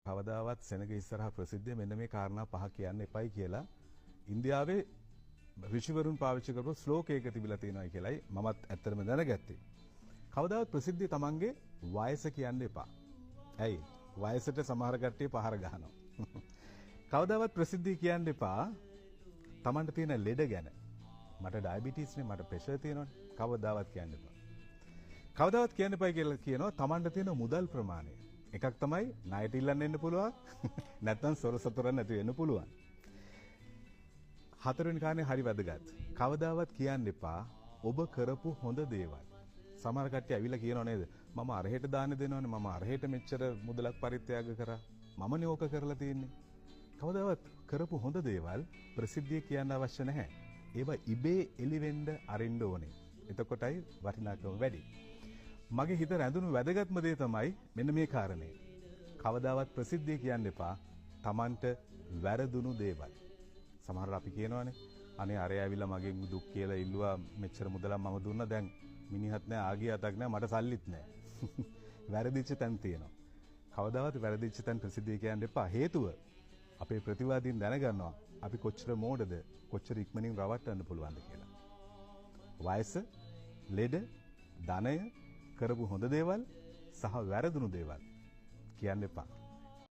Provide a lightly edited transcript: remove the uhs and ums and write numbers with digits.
කවදාවත් සෙනග ඉස්සරහා ප්‍රසිද්ධිය මෙන්න මේ කාරණා පහ කියන්න එපයි කියලා ඉන්දියාවේ ඍෂිවරුන් පාවිච්චි කරපු ශ්ලෝකයක තිබිලා තියෙනවා කියලායි මමත් ඇත්තටම දැනගත්තේ. කවදාවත් ප්‍රසිද්ධිය තමන්ගේ වයස කියන්න එපා. ඇයි? වයසට සමහර කට්ටිය පහර ගහනවා. කවදාවත් ප්‍රසිද්ධිය කියන්න එපා තමන්ට තියෙන ලෙඩ ගැන. මට ඩයබටිස් නේ, මට ප්‍රෙෂර් තියෙනවනේ. කවදාවත් කියන්න එපා. කවදාවත් කියන්න එපා කියලා කියනවා තමන්ට තියෙන මුදල් ප්‍රමාණය. එකක් තමයි ණයට ඉල්ලන්න එන්න පුළුවන්. නැත්නම් සොර සතරන් නැති වෙන්න පුළුවන්. හතරවෙනි කාරණේ හරි වැදගත්. කවදාවත් කියන්න එපා ඔබ කරපු හොඳ දේවල්. සමහර කට්ටිය ඇවිල්ලා කියනවා නේද? මම අරහෙට දාන්න දෙනවනේ. මම අරහෙට මෙච්චර මුදලක් පරිත්‍යාග කරා. මමනේ ඕක කරලා තියෙන්නේ. කවදාවත් කරපු හොඳ දේවල් ප්‍රසිද්ධිය කියන්න අවශ්‍ය නැහැ. ඒවා ඉබේ එළිවෙන්න අරින්න ඕනේ. එතකොටයි වටිනාකම වැඩි. මගේ හිත රැඳුණු වැදගත්ම දේ තමයි මෙන්න මේ කාරණේ. කවදාවත් ප්‍රසිද්ධිය කියන්න එපා Tamanට වැරදුණු දේවල්. සමහරවිට අපි කියනවානේ අනේ අරය ඇවිල්ලා මගෙන් දුක් කියලා ඉල්ලුවා මෙච්චර මුදලක් මම දුන්නා දැන් මිනිහත් නැහැ ආගිය අතක් නැහැ මට සල්ලිත් නැහැ. වැරදිච්ච තැන් තියෙනවා. කවදාවත් වැරදිච්ච තැන් ප්‍රසිද්ධිය කියන්න එපා. හේතුව අපේ ප්‍රතිවාදීන් දැනගන්නවා අපි කොච්චර මෝඩද කොච්චර ඉක්මනින් රවට්ටන්න පුළුවන්ද කියලා. වයස, ලෙඩ, ධනය, කරපු හොඳ දේවල් සහ වැරදුණු දේවල් කියන්න එපා.